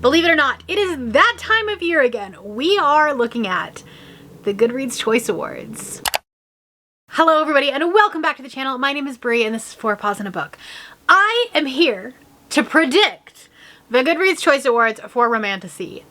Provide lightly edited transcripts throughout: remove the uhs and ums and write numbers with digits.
Believe it or not, it is that time of year again. We are looking at the Goodreads Choice Awards. Hello everybody and welcome back to the channel. My name is Brie and this is 4 Paws in a Book. I am here to predict the Goodreads Choice Awards for Romantasy.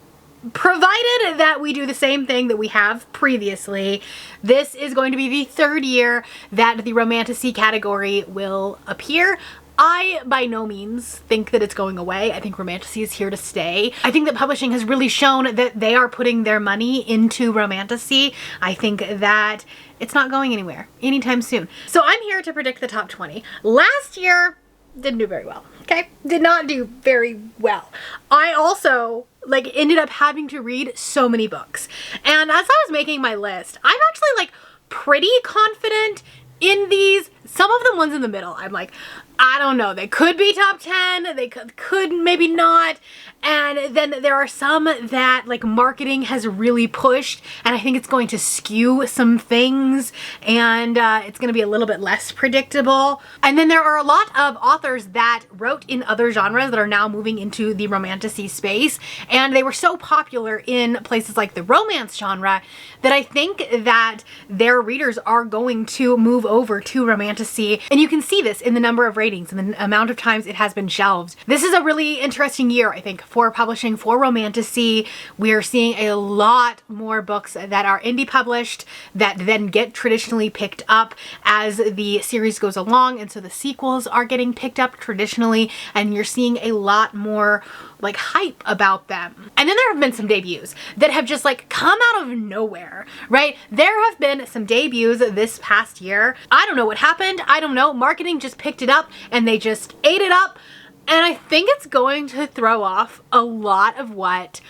Provided that we do the same thing that we have previously, this is going to be the third year that the Romantasy category will appear. I, by no means, think that it's going away. I think Romantasy is here to stay. I think that publishing has really shown that they are putting their money into Romantasy. I think that it's not going anywhere anytime soon. So I'm here to predict the top 20. Last year, didn't do very well, okay? Did not do very well. I also ended up having to read so many books. And as I was making my list, I'm actually pretty confident in these. Some of the ones in the middle, I'm like, I don't know, they could be top 10, they could maybe not. And then there are some that marketing has really pushed and I think it's going to skew some things and it's going to be a little bit less predictable. And then there are a lot of authors that wrote in other genres that are now moving into the Romantasy space, and they were so popular in places like the romance genre that I think that their readers are going to move over to Romantasy. And you can see this in the number of ratings and the amount of times it has been shelved. This is a really interesting year, I think, for publishing for Romantasy. We're seeing a lot more books that are indie published that then get traditionally picked up as the series goes along, and so the sequels are getting picked up traditionally, and you're seeing a lot more hype about them. And then there have been some debuts that have just come out of nowhere, right? There have been some debuts this past year. I don't know what happened. I don't know. Marketing just picked it up and they just ate it up. And I think it's going to throw off a lot of what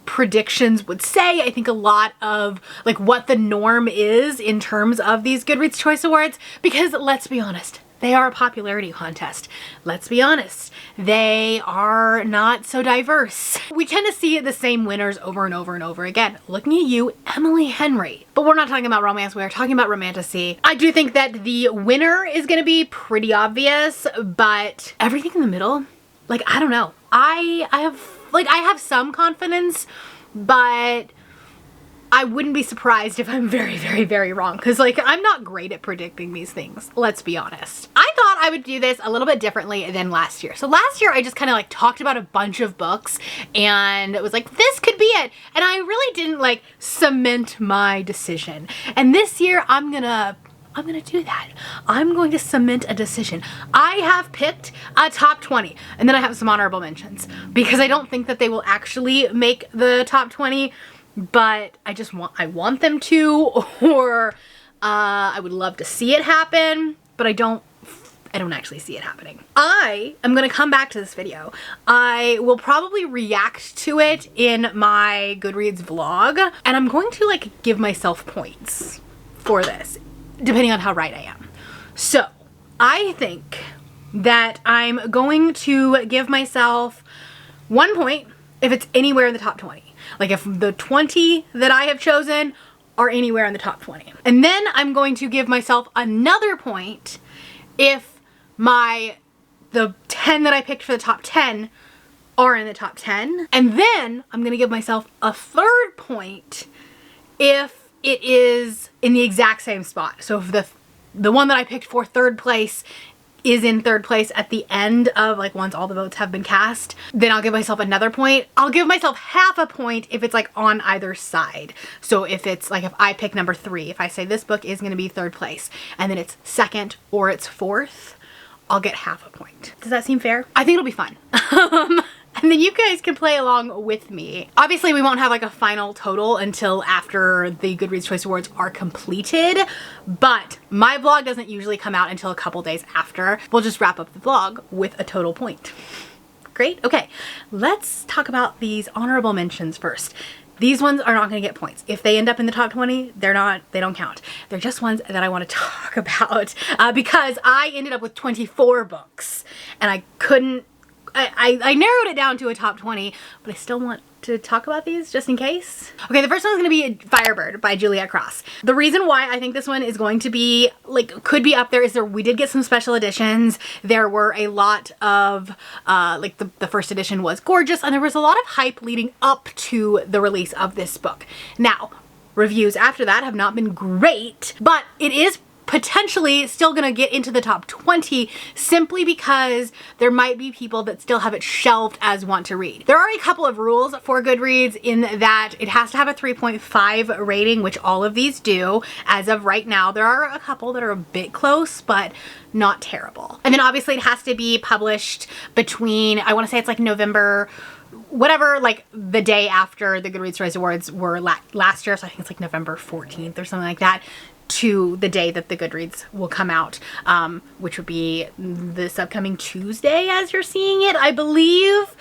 predictions would say. I think a lot of what the norm is in terms of these Goodreads Choice Awards, because let's be honest, they are a popularity contest. Let's be honest, they are not so diverse. We tend to see the same winners over and over and over again. Looking at you, Emily Henry. But we're not talking about romance, we are talking about Romantasy. I do think that the winner is gonna be pretty obvious, but everything in the middle, I don't know. I have some confidence, but I wouldn't be surprised if I'm very, very, very wrong, because I'm not great at predicting these things, let's be honest. I thought I would do this a little bit differently than last year. So last year I just kind of talked about a bunch of books and it was this could be it. And I really didn't cement my decision. And this year I'm gonna do that. I'm going to cement a decision. I have picked a top 20 and then I have some honorable mentions because I don't think that they will actually make the top 20, but I want them to, or I would love to see it happen, but I don't actually see it happening. I am gonna come back to this video. I will probably react to it in my Goodreads vlog, and I'm going to give myself points for this, depending on how right I am. So I think that I'm going to give myself 1 point if it's anywhere in the top 20. If the 20 that I have chosen are anywhere in the top 20. And then I'm going to give myself another point if the 10 that I picked for the top 10 are in the top 10. And then I'm gonna give myself a third point if it is in the exact same spot. So if the one that I picked for third place is in third place at the end of once all the votes have been cast, then I'll give myself another point. I'll give myself half a point if it's on either side. So if it's if I pick number 3, if I say this book is gonna be third place and then it's second or it's fourth, I'll get half a point. Does that seem fair? I think it'll be fun. And then you guys can play along with me. Obviously we won't have a final total until after the Goodreads Choice Awards are completed, but my vlog doesn't usually come out until a couple days after. We'll just wrap up the vlog with a total point. Great, okay. Let's talk about these honorable mentions first. These ones are not gonna get points. If they end up in the top 20, they don't count. They're just ones that I wanna talk about because I ended up with 24 books and I couldn't I narrowed it down to a top 20, but I still want to talk about these just in case. Okay, the first one is gonna be Firebird by Juliet Cross. The reason why I think this one is going to be, like, could be up there is we did get some special editions. There were a lot of, like the first edition was gorgeous, and there was a lot of hype leading up to the release of this book. Now, reviews after that have not been great, but it is potentially still gonna get into the top 20 simply because there might be people that still have it shelved as want to read. There are a couple of rules for Goodreads in that it has to have a 3.5 rating, which all of these do as of right now. There are a couple that are a bit close, but not terrible. And then obviously it has to be published between, I wanna say it's like November, whatever, like the day after the Goodreads Choice Awards were last year, so I think it's like November 14th or something like that, to the day that the Goodreads will come out, which would be this upcoming Tuesday as you're seeing it, I believe.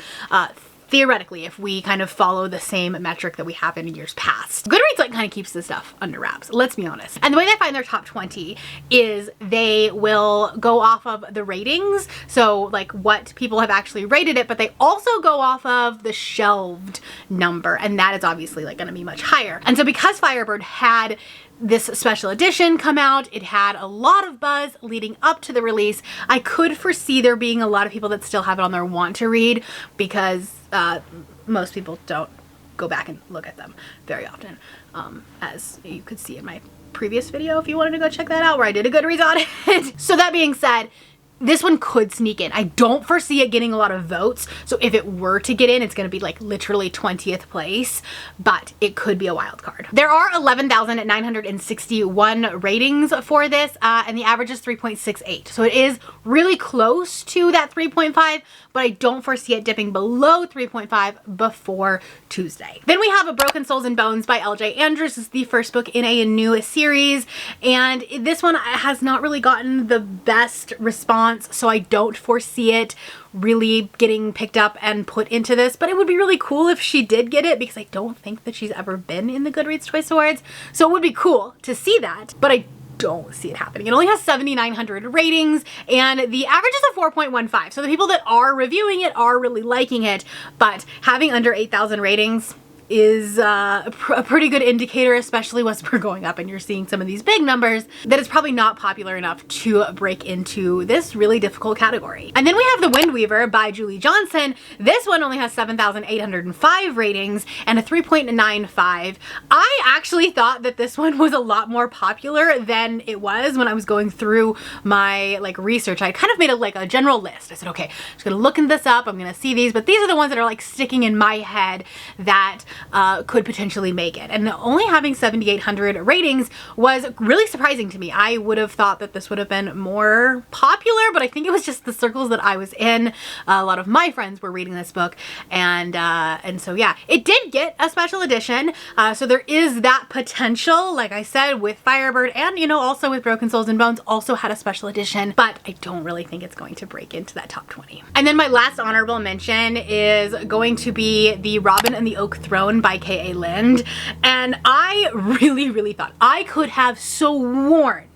Theoretically, if we kind of follow the same metric that we have in years past. Goodreads like kind of keeps this stuff under wraps, let's be honest. And the way they find their top 20 is they will go off of the ratings, so like what people have actually rated it, but they also go off of the shelved number, and that is obviously like gonna be much higher. And so because Firebird had this special edition come out, it had a lot of buzz leading up to the release, I could foresee there being a lot of people that still have it on their want to read because most people don't go back and look at them very often, as you could see in my previous video if you wanted to go check that out where I did a Goodreads audit. So that being said, this one could sneak in. I don't foresee it getting a lot of votes, so if it were to get in, it's gonna be like literally 20th place, but it could be a wild card. There are 11,961 ratings for this, and the average is 3.68. So it is really close to that 3.5, but I don't foresee it dipping below 3.5 before Tuesday. Then we have A Broken Souls and Bones by LJ Andrews. This is the first book in a new series, and this one has not really gotten the best response, so I don't foresee it really getting picked up and put into this, but it would be really cool if she did get it because I don't think that she's ever been in the Goodreads Choice Awards, so it would be cool to see that, but I don't see it happening. It only has 7,900 ratings and the average is a 4.15, so the people that are reviewing it are really liking it, but having under 8,000 ratings is a pretty good indicator, especially once we're going up and you're seeing some of these big numbers, that it's probably not popular enough to break into this really difficult category. And then we have The Wind Weaver by Julie Johnson. This one only has 7,805 ratings and a 3.95. I actually thought that this one was a lot more popular than it was when I was going through my like research. I kind of made a general list. I said, okay, I'm just gonna look this up, I'm gonna see these, but these are the ones that are like sticking in my head that could potentially make it. And only having 7,800 ratings was really surprising to me. I would have thought that this would have been more popular, but I think it was just the circles that I was in. A lot of my friends were reading this book, and so yeah, it did get a special edition. So there is that potential, like I said, with Firebird, and you know, also with Broken Souls and Bones also had a special edition, but I don't really think it's going to break into that top 20. And then my last honorable mention is going to be The Robin and the Oak Throne by K.A. Lind, and I really thought, I could have sworn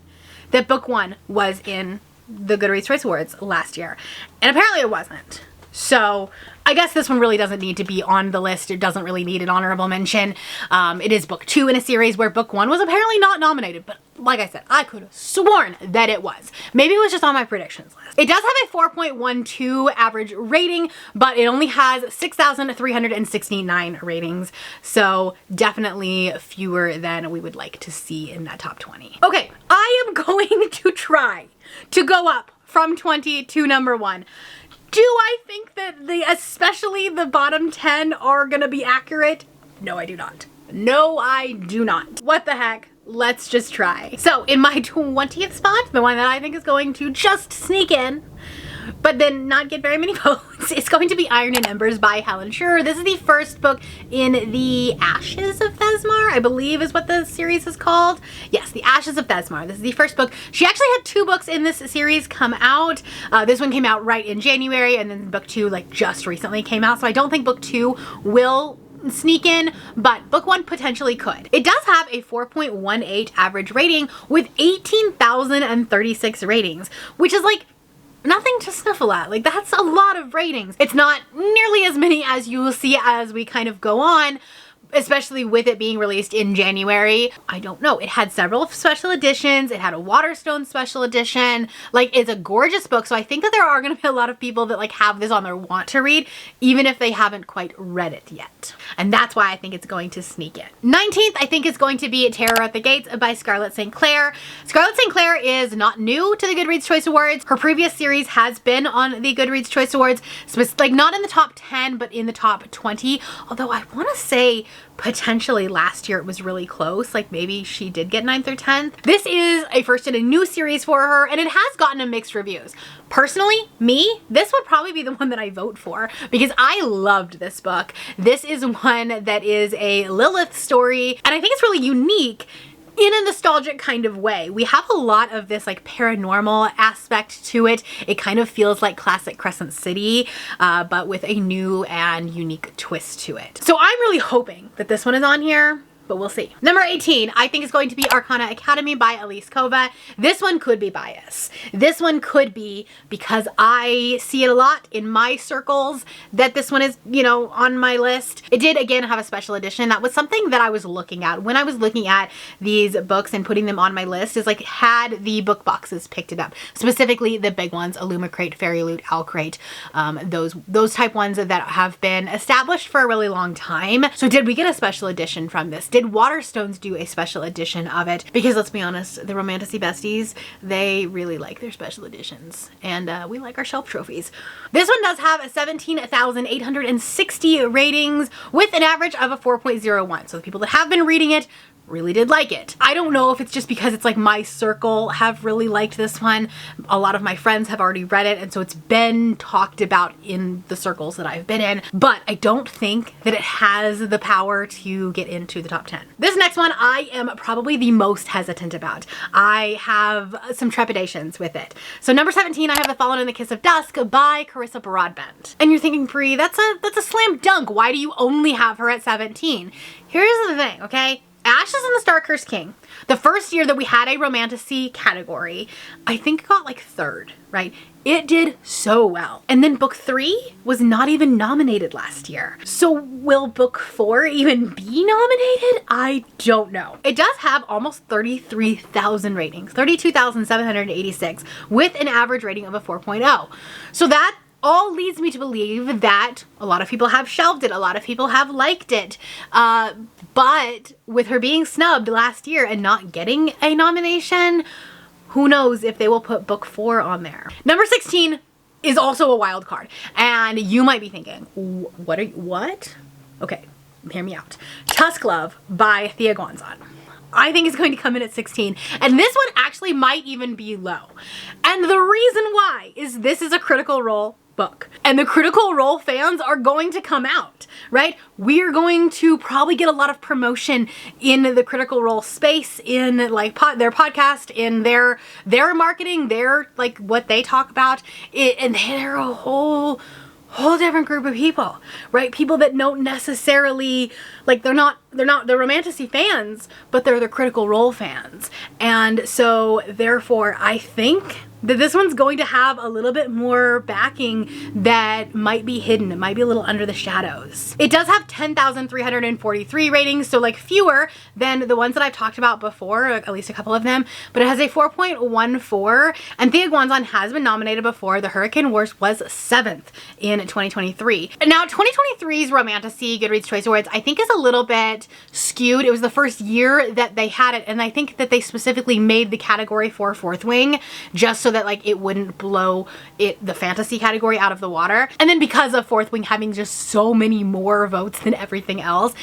that book one was in the Goodreads Choice Awards last year, and apparently it wasn't. So I guess this one really doesn't need to be on the list. It doesn't really need an honorable mention. It is book two in a series where book one was apparently not nominated, but like I said, I could have sworn that it was. Maybe it was just on my predictions list. It does have a 4.12 average rating, but it only has 6,369 ratings. So definitely fewer than we would like to see in that top 20. Okay, I am going to try to go up from 20 to number one. Do I think that especially the bottom 10 are gonna be accurate? No, I do not. No, I do not. What the heck? Let's just try. So in my 20th spot, the one that I think is going to just sneak in, but then not get very many votes, it's going to be Iron and Embers by Helen Schurer. This is the first book in the Ashes of Thesmar, I believe is what the series is called. Yes, the Ashes of Thesmar. This is the first book. She actually had two books in this series come out. This one came out right in January, and then book two like just recently came out. So I don't think book two will sneak in, but book one potentially could. It does have a 4.18 average rating with 18,036 ratings, which is like nothing to sniffle at. Like, that's a lot of ratings. It's not nearly as many as you will see as we kind of go on, especially with it being released in January. I don't know. It had several special editions. It had a Waterstone special edition. Like, it's a gorgeous book. So I think that there are going to be a lot of people that like have this on their want to read, even if they haven't quite read it yet. And that's why I think it's going to sneak in. 19th, I think is going to be Terror at the Gates by Scarlett St. Clair. Scarlett St. Clair is not new to the Goodreads Choice Awards. Her previous series has been on the Goodreads Choice Awards, like not in the top 10, but in the top 20. Although I want to say potentially last year it was really close. Like maybe she did get 9th or 10th. This is a first in a new series for her, and it has gotten a mixed reviews. Personally, me, this would probably be the one that I vote for because I loved this book. This is one that is a Lilith story, and I think it's really unique in a nostalgic kind of way. We have a lot of this like paranormal aspect to it. It kind of feels like classic Crescent City, but with a new and unique twist to it. So I'm really hoping that this one is on here, but we'll see. Number 18, I think is going to be Arcana Academy by Elise Kova. This one could be bias. This one could be because I see it a lot in my circles that this one is, you know, on my list. It did again have a special edition. That was something that I was looking at when I was looking at these books and putting them on my list, is like had the book boxes picked it up. Specifically the big ones, Illumicrate, Fairy Loot, Owlcrate, those type ones that have been established for a really long time. So did we get a special edition from this? Did Waterstones do a special edition of it? Because let's be honest, the Romantasy besties, they really like their special editions, and we like our shelf trophies. This one does have 17,860 ratings with an average of a 4.01. So the people that have been reading it really did like it. I don't know if it's just because it's like my circle have really liked this one. A lot of my friends have already read it, and so it's been talked about in the circles that I've been in, but I don't think that it has the power to get into the top 10. This next one I am probably the most hesitant about. I have some trepidations with it. So number 17, I have The Fallen in the Kiss of Dusk by Carissa Broadbent. And you're thinking, Brie, that's a slam dunk. Why do you only have her at 17? Here's the thing, okay? Ashes and the Star-Cursed King. The first year that we had a Romantasy category, I think it got like 3rd, right? It did so well. And then book 3 was not even nominated last year. So will book 4 even be nominated? I don't know. It does have almost 33,000 ratings, 32,786, with an average rating of a 4.0. So that all leads me to believe that a lot of people have shelved it. A lot of people have liked it. But with her being snubbed last year and not getting a nomination, who knows if they will put book 4 on there. Number 16 is also a wild card. And you might be thinking, what? Okay, hear me out. Tusk Love by Thea Guanzon. I think it's going to come in at 16. And this one actually might even be low. And the reason why is this is a Critical Role book. And the Critical Role fans are going to come out, right? We are going to probably get a lot of promotion in the Critical Role space, in like their podcast, in their marketing, their like what they talk about. And they're a whole different group of people, right? People that don't necessarily, like they're not the Romantasy fans, but they're the Critical Role fans. And so therefore I think that this one's going to have a little bit more backing that might be hidden. It might be a little under the shadows. It does have 10,343 ratings, so like fewer than the ones that I've talked about before, like at least a couple of them, but it has a 4.14, and Thea Guanzon has been nominated before. The Hurricane Wars was 7th in 2023. And now 2023's Romantasy Goodreads Choice Awards I think is a little bit skewed. It was the first year that they had it, and I think that they specifically made the category for Fourth Wing just so that like it wouldn't blow the fantasy category out of the water. And then because of Fourth Wing having just so many more votes than everything else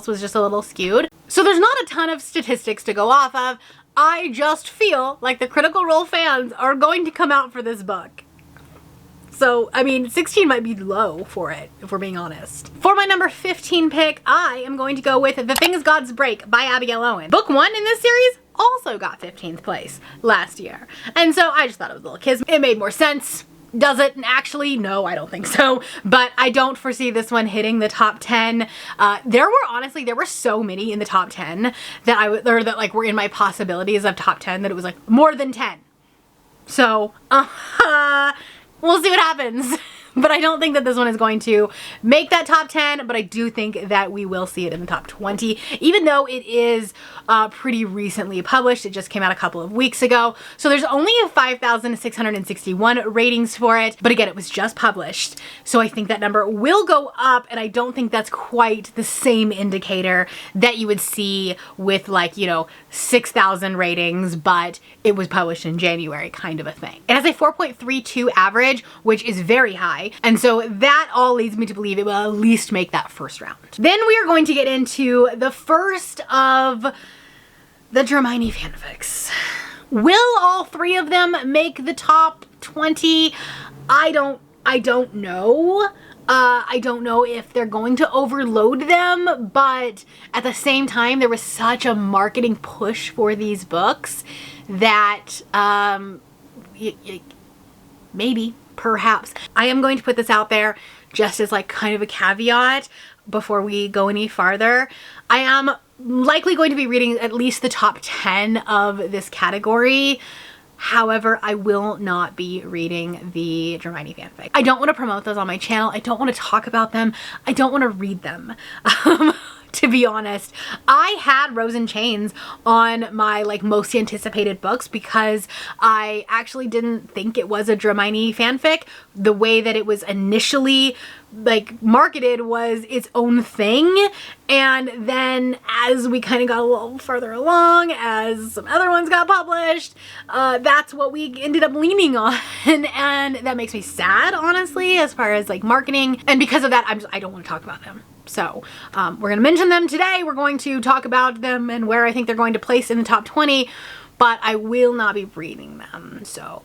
was just a little skewed. So there's not a ton of statistics to go off of. I just feel like the Critical Role fans are going to come out for this book. So, I mean, 16 might be low for it, if we're being honest. For my number 15 pick, I am going to go with The Things Gods Break by Abigail Owen. Book 1 in this series also got 15th place last year. And so I just thought it was a little kismet. It made more sense. Does it actually? No, I don't think so. But I don't foresee this one hitting the top 10. There were so many in the top 10 that were in my possibilities of top 10 that it was like more than 10. So, we'll see what happens. But I don't think that this one is going to make that top 10, but I do think that we will see it in the top 20, even though it is pretty recently published. It just came out a couple of weeks ago. So there's only 5,661 ratings for it. But again, it was just published. So I think that number will go up, and I don't think that's quite the same indicator that you would see with, like, you know, 6,000 ratings, but it was published in January kind of a thing. It has a 4.32 average, which is very high. And so that all leads me to believe it will at least make that first round. Then we are going to get into the first of the Hermione fanfics. Will all three of them make the top 20? I don't know. I don't know if they're going to overload them, but at the same time, there was such a marketing push for these books that maybe, perhaps. I am going to put this out there just as like kind of a caveat before we go any farther. I am likely going to be reading at least the top 10 of this category. However, I will not be reading the Hermione fanfic. I don't want to promote those on my channel. I don't want to talk about them. I don't want to read them. To be honest, I had Rose in Chains on my like most anticipated books because I actually didn't think it was a Hermione fanfic. The way that it was initially like marketed was its own thing, and then as we kind of got a little further along, as some other ones got published, that's what we ended up leaning on, and that makes me sad, honestly, as far as like marketing. And because of that, I don't want to talk about them. So we're going to mention them today. We're going to talk about them and where I think they're going to place in the top 20, but I will not be reading them. So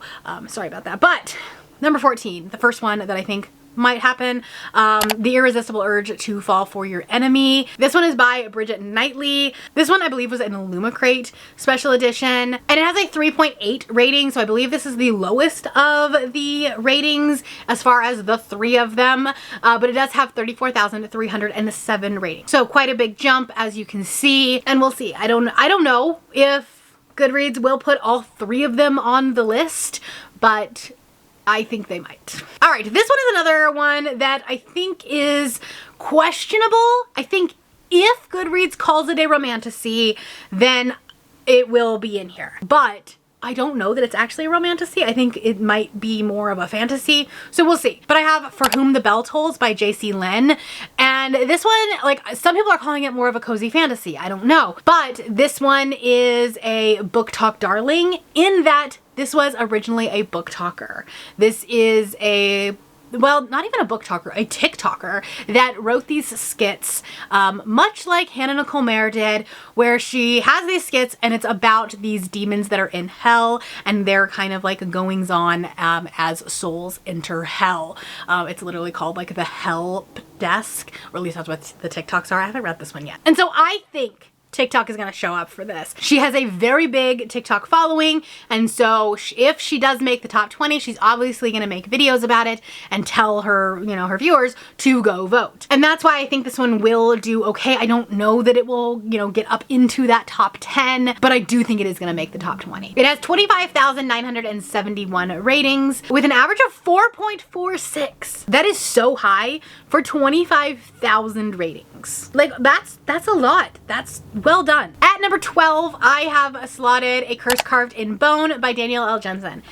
sorry about that. But number 14, the first one that I think might happen, The Irresistible Urge to Fall for Your Enemy. This one is by Bridget Knightley. This one I believe was an Illumicrate special edition, and it has a 3.8 rating, so I believe this is the lowest of the ratings as far as the three of them, but it does have 34,307 ratings. So quite a big jump, as you can see, and we'll see. I don't know if Goodreads will put all three of them on the list, but I think they might. All right, this one is another one that I think is questionable. I think if Goodreads calls it a romantasy, then it will be in here. But I don't know that it's actually a romantasy. I think it might be more of a fantasy. So we'll see. But I have For Whom the Bell Tolls by J.C. Lynn. And this one, like, some people are calling it more of a cozy fantasy. I don't know. But this one is a book talk darling in that this was originally a book talker. This is a, well, not even a book talker, a TikToker that wrote these skits, much like Hannah Nicole Mayer did, where she has these skits and it's about these demons that are in hell and their kind of like goings on as souls enter hell. It's literally called like the Hell Desk, or at least that's what the TikToks are. I haven't read this one yet. And so I think TikTok is going to show up for this. She has a very big TikTok following, and so if she does make the top 20, she's obviously going to make videos about it and tell her, you know, her viewers to go vote. And that's why I think this one will do okay. I don't know that it will, you know, get up into that top 10, but I do think it is going to make the top 20. It has 25,971 ratings with an average of 4.46. That is so high for 25,000 ratings. Like, that's a lot. That's well done. At number 12, I have slotted A Curse Carved in Bone by Danielle L. Jensen.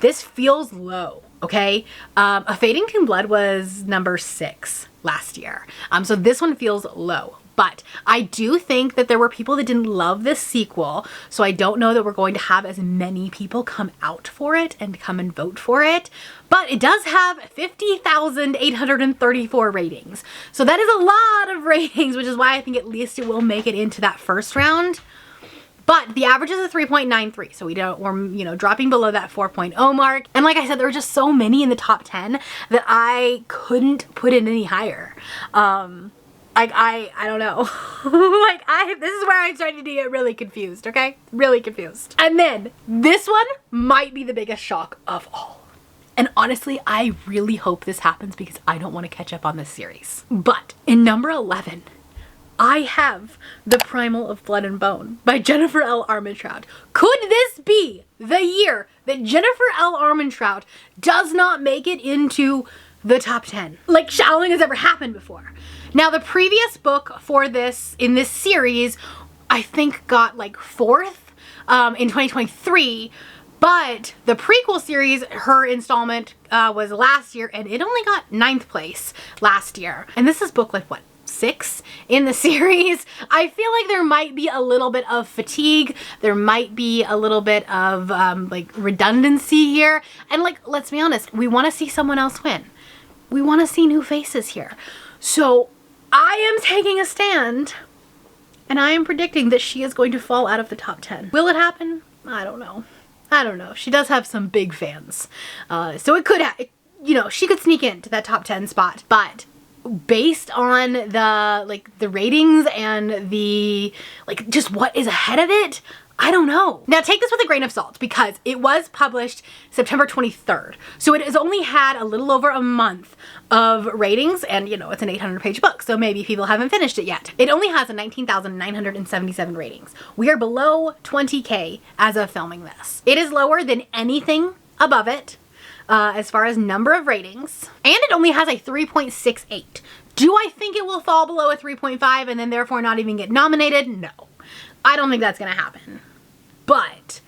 This feels low, okay? A Fading Teen Blood was number 6 last year. So this one feels low. But I do think that there were people that didn't love this sequel, so I don't know that we're going to have as many people come out for it and come and vote for it. But it does have 50,834 ratings. So that is a lot of ratings, which is why I think at least it will make it into that first round. But the average is a 3.93, so we're, you know, dropping below that 4.0 mark. And like I said, there were just so many in the top 10 that I couldn't put it any higher. I don't know. This is where I'm starting to get really confused, okay? Really confused. And then this one might be the biggest shock of all. And honestly, I really hope this happens because I don't want to catch up on this series. But in number 11, I have The Primal of Blood and Bone by Jennifer L. Armentrout. Could this be the year that Jennifer L. Armentrout does not make it into the top 10? Like shallowing has ever happened before. Now the previous book for this, in this series, I think got like 4th in 2023, but the prequel series, her installment was last year and it only got 9th place last year. And this is book like what, 6 in the series? I feel like there might be a little bit of fatigue. There might be a little bit of like redundancy here. And like, let's be honest, we want to see someone else win. We want to see new faces here. So I am taking a stand and I am predicting that she is going to fall out of the top 10. Will it happen? I don't know. I don't know. She does have some big fans. So it could, you know, she could sneak into that top 10 spot, but based on the ratings and the like just what is ahead of it, I don't know. Now take this with a grain of salt because it was published September 23rd. So it has only had a little over a month of ratings and you know, it's an 800-page book. So maybe people haven't finished it yet. It only has a 19,977 ratings. We are below 20K as of filming this. It is lower than anything above it as far as number of ratings. And it only has a 3.68. Do I think it will fall below a 3.5 and then therefore not even get nominated? No. I don't think that's gonna happen. But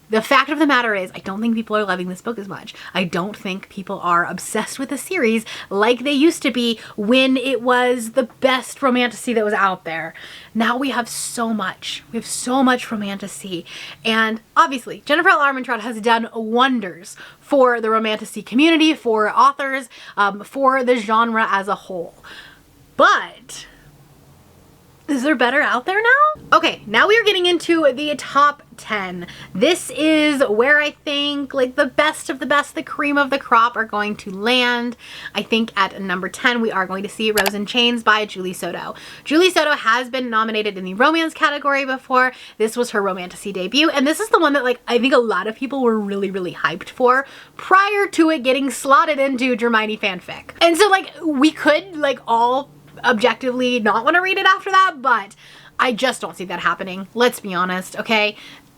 the fact of the matter is, I don't think people are loving this book as much. I don't think people are obsessed with the series like they used to be when it was the best romantasy that was out there. Now we have so much. We have so much romantasy. And obviously, Jennifer L. Armentrout has done wonders for the romantasy community, for authors, for the genre as a whole. But is there better out there now? Okay, now we are getting into the top 10. This is where I think like the best of the best, the cream of the crop are going to land. I think at number 10, we are going to see Rose in Chains by Julie Soto. Julie Soto has been nominated in the romance category before. This was her romantasy debut. And this is the one that like, I think a lot of people were really, really hyped for prior to it getting slotted into Hermione fanfic. And so like, we could like all objectively not want to read it after that, but I just don't see that happening. Let's be honest, okay?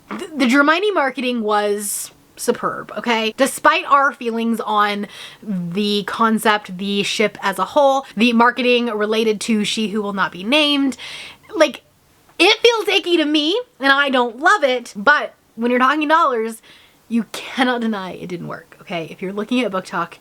The Hermione marketing was superb, okay? Despite our feelings on the concept, the ship as a whole, the marketing related to She Who Will Not Be Named, like, it feels icky to me, and I don't love it, but when you're talking dollars, you cannot deny it didn't work, okay? If you're looking at Book Talk,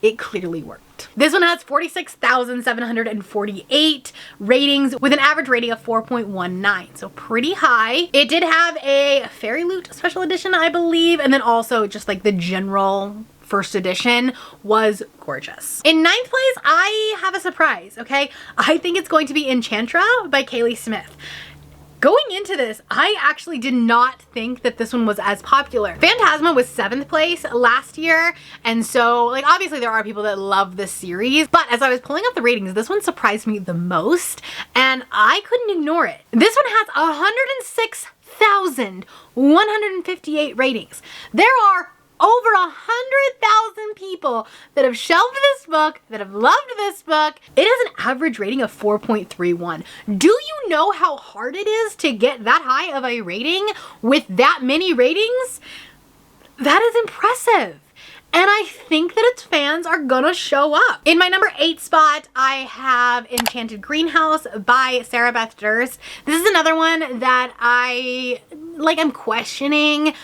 it clearly worked. This one has 46,748 ratings with an average rating of 4.19, so pretty high. It did have a Fairy Loot special edition, I believe, and then also just like the general first edition was gorgeous. In 9th place, I have a surprise, okay? I think it's going to be Enchantra by Kaylee Smith. Going into this, I actually did not think that this one was as popular. Phantasma was 7th place last year, and so like obviously there are people that love this series, but as I was pulling up the ratings, this one surprised me the most, and I couldn't ignore it. This one has 106,158 ratings. There are over 100,000 people that have shelved this book, that have loved this book. It has an average rating of 4.31. Do you know how hard it is to get that high of a rating with that many ratings? That is impressive. And I think that its fans are gonna show up. In my number 8 spot, I have Enchanted Greenhouse by Sarah Beth Durst. This is another one that I'm questioning.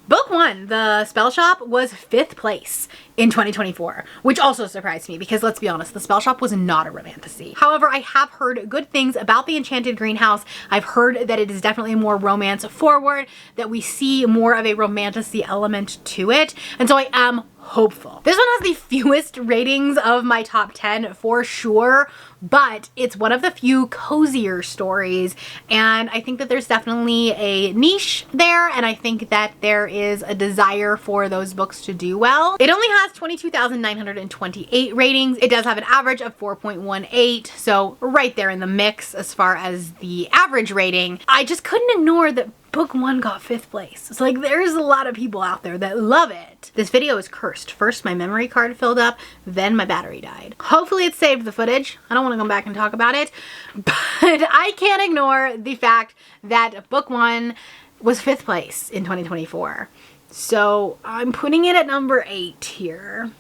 Book 1, The Spell Shop, was 5th place in 2024, which also surprised me because let's be honest, The Spell Shop was not a romantasy. However, I have heard good things about The Enchanted Greenhouse. I've heard that it is definitely more romance forward, that we see more of a romantasy element to it, and so I am hopeful. This one has the fewest ratings of my top 10 for sure, but it's one of the few cozier stories, and I think that there's definitely a niche there, and I think that there is a desire for those books to do well. It only has 22,928 ratings. It does have an average of 4.18, so right there in the mix as far as the average rating. I just couldn't ignore that book one got 5th place. So like there's a lot of people out there that love it. This video is cursed. First my memory card filled up, then my battery died. Hopefully it saved the footage. I don't want to go back and talk about it, but I can't ignore the fact that book one was 5th place in 2024. So I'm putting it at number 8 here.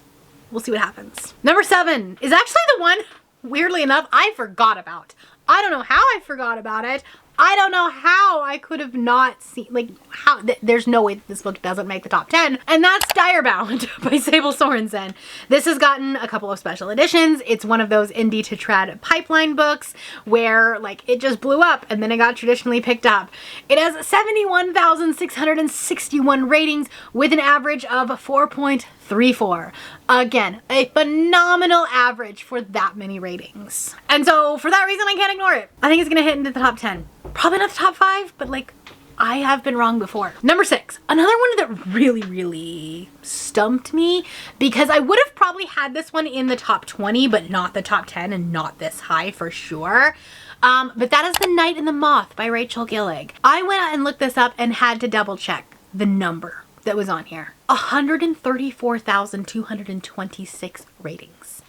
We'll see what happens. Number 7 is actually the one, weirdly enough, I forgot about. I don't know how I forgot about it. I don't know how I could have not seen, like, how, there's no way that this book doesn't make the top 10, and that's Direbound by Sable Sorensen. This has gotten a couple of special editions. It's one of those indie to trad pipeline books where, like, it just blew up and then it got traditionally picked up. It has 71,661 ratings with an average of 4.34. Again, a phenomenal average for that many ratings. And so for that reason, I can't ignore it. I think it's gonna hit into the top 10. Probably not the top 5, but like, I have been wrong before. Number 6, another one that really stumped me because I would have probably had this one in the top 20, but not the top 10 and not this high for sure. But that is The Night and the Moth by Rachel Gillig. I went out and looked this up and had to double check the number that was on here. 134,226 ratings.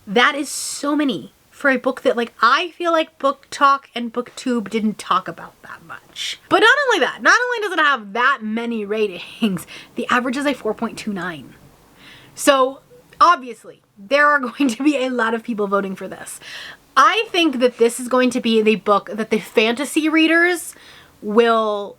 That is so many for a book that, like, I feel like Book Talk and BookTube didn't talk about that much. But not only that, not only does it have that many ratings, the average is a 4.29. So obviously there are going to be a lot of people voting for this. I think that this is going to be the book that the fantasy readers will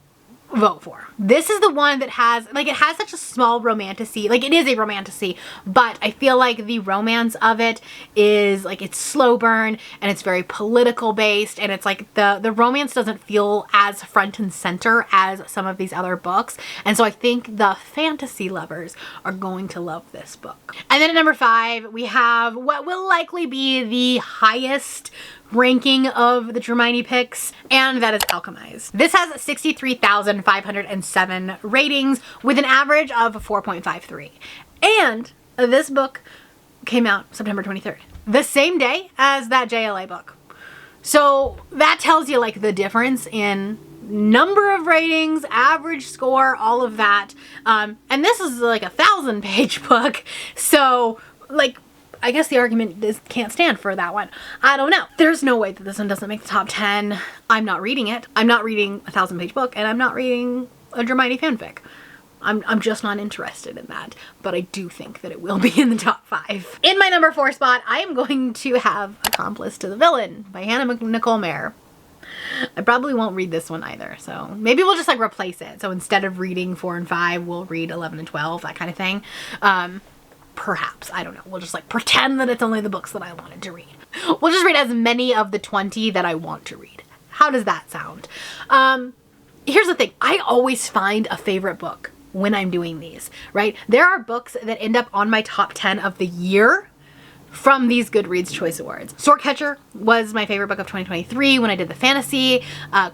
vote for. This is the one that has, like, it has such a small romantasy, like it is a romantasy, but I feel like the romance of it is like, it's slow burn and it's very political based, and it's like the romance doesn't feel as front and center as some of these other books. And so I think the fantasy lovers are going to love this book. And then at number 5, we have what will likely be the highest ranking of the Hermione picks, and that is Alchemized. This has 63,507 ratings with an average of 4.53. And this book came out September 23rd, the same day as that JLA book. So that tells you like the difference in number of ratings, average score, all of that. And this is like a 1,000-page book. So like, I guess the argument can't stand for that one. I don't know. There's no way that this one doesn't make the top 10. I'm not reading it. I'm not reading a 1,000-page book, and I'm not reading a Hermione fanfic. I'm just not interested in that, but I do think that it will be in the top 5. In my number 4 spot, I am going to have Accomplice to the Villain by Hannah Nicole Mayer. I probably won't read this one either, so maybe we'll just like replace it. So instead of reading 4 and 5, we'll read 11 and 12, that kind of thing. Perhaps, I don't know. We'll just like pretend that it's only the books that I wanted to read. We'll just read as many of the 20 that I want to read. How does that sound? Here's the thing. I always find a favorite book when I'm doing these, right? There are books that end up on my top 10 of the year from these Goodreads Choice Awards. Swordcatcher was my favorite book of 2023 when I did the fantasy.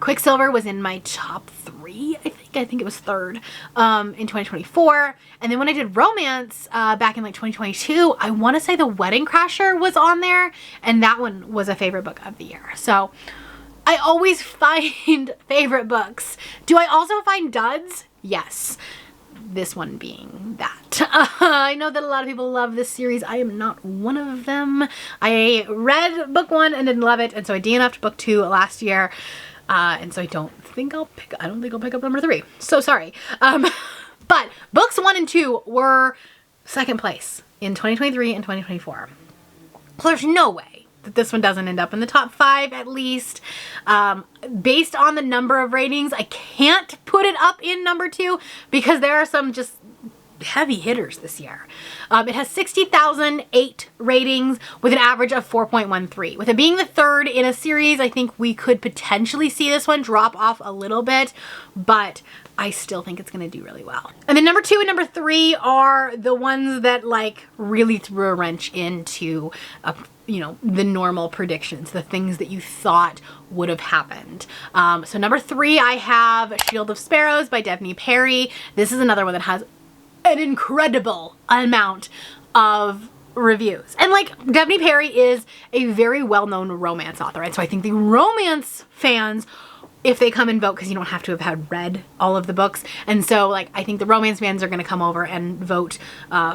Quicksilver was in my top 3, I think it was 3rd in 2024. And then when I did romance back in like 2022, I want to say The Wedding Crasher was on there, and that one was a favorite book of the year. So I always find favorite books. Do I also find duds? Yes. This one being that. I know that a lot of people love this series. I am not one of them. I read book 1 and didn't love it, and so I DNF'd book 2 last year. And so I don't think I'll pick up number 3. So sorry. But books 1 and 2 were 2nd place in 2023 and 2024. So there's no way that this one doesn't end up in the top 5 at least. Based on the number of ratings, I can't put it up in number 2 because there are some just heavy hitters this year. It has 60,008 ratings with an average of 4.13. With it being the 3rd in a series, I think we could potentially see this one drop off a little bit, but I still think it's going to do really well. And then number 2 and number 3 are the ones that like really threw a wrench into you know, the normal predictions, the things that you thought would have happened. So number 3, I have Shield of Sparrows by Devney Perry. This is another one that has an incredible amount of reviews. And like, Devney Perry is a very well-known romance author, and so I think the romance fans if they come and vote, because you don't have to have had read all of the books. And so like I think the romance fans are going to come over and vote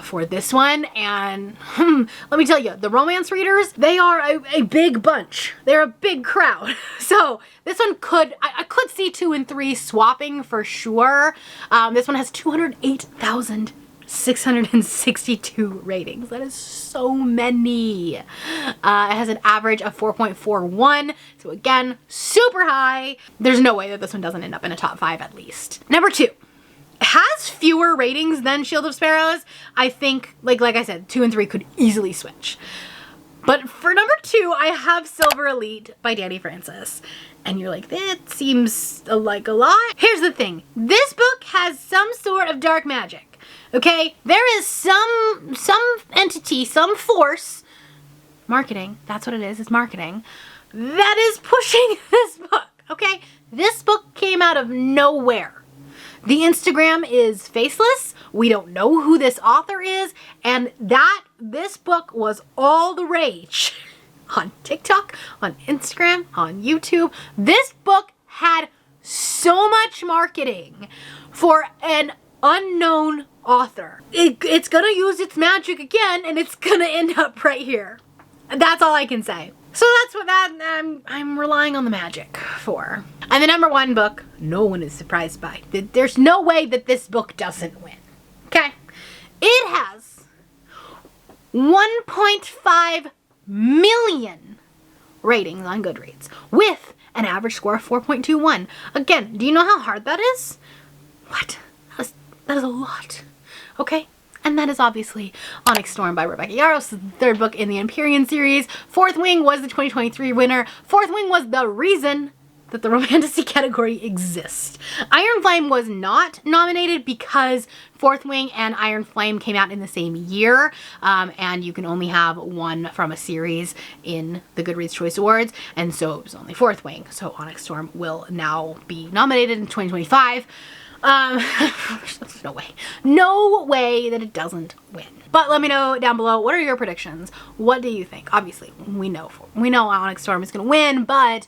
for this one. And let me tell you, the romance readers, they are a big bunch. They're a big crowd. So this one could, I could see 2 and 3 swapping for sure. This one has 208,662 ratings. That is so many. It has an average of 4.41. So again, super high. There's no way that this one doesn't end up in a top 5 at least. Number 2. It has fewer ratings than Shield of Sparrows. I think, like I said, 2 and 3 could easily switch. But for number 2, I have Silver Elite by Danny Francis. And you're like, that seems like a lot. Here's the thing. This book has some sort of dark magic. Okay? There is some entity, some force, marketing, that's what it is, it's marketing, that is pushing this book. Okay? This book came out of nowhere. The Instagram is faceless. We don't know who this author is. And this book was all the rage on TikTok, on Instagram, on YouTube. This book had so much marketing for an unknown author. It's gonna use its magic again, and it's gonna end up right here. That's all I can say. So that's what I'm relying on the magic for. And the number 1 book, no one is surprised by. There's no way that this book doesn't win. Okay? It has 1.5 million ratings on Goodreads with an average score of 4.21. Again, do you know how hard that is? What? That is a lot. Okay? And that is obviously Onyx Storm by Rebecca Yarros, the 3rd book in the Empyrean series. Fourth Wing was the 2023 winner. Fourth Wing was the reason that the Romantasy category exists. Iron Flame was not nominated because Fourth Wing and Iron Flame came out in the same year, and you can only have one from a series in the Goodreads Choice Awards, and so it was only Fourth Wing. So Onyx Storm will now be nominated in 2025. There's no way that it doesn't win. But let me know down below, what are your predictions? What do you think? Obviously, we know Onyx Storm is gonna win, but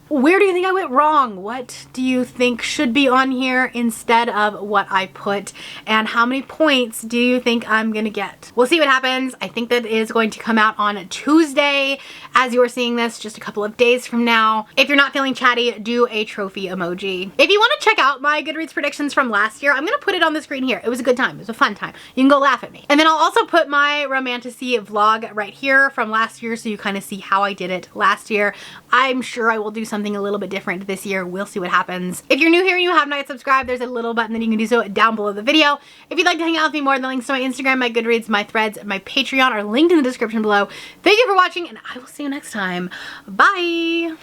where do you think I went wrong? What do you think should be on here instead of what I put? And how many points do you think I'm gonna get? We'll see what happens. I think that is going to come out on Tuesday as you are seeing this, just a couple of days from now. If you're not feeling chatty, do a trophy emoji. If you want to check out my Goodreads predictions from last year, I'm gonna put it on the screen here. It was a good time. It was a fun time. You can go laugh at me. And then I'll also put my Romantasy vlog right here from last year so you kind of see how I did it last year. I'm sure I will do something a little bit different this year. We'll see what happens. If you're new here and you have not yet subscribed, there's a little button that you can do so down below the video. If you'd like to hang out with me more, the links to my Instagram, my Goodreads, my Threads, and my Patreon are linked in the description below. Thank you for watching, and I will see you next time. Bye!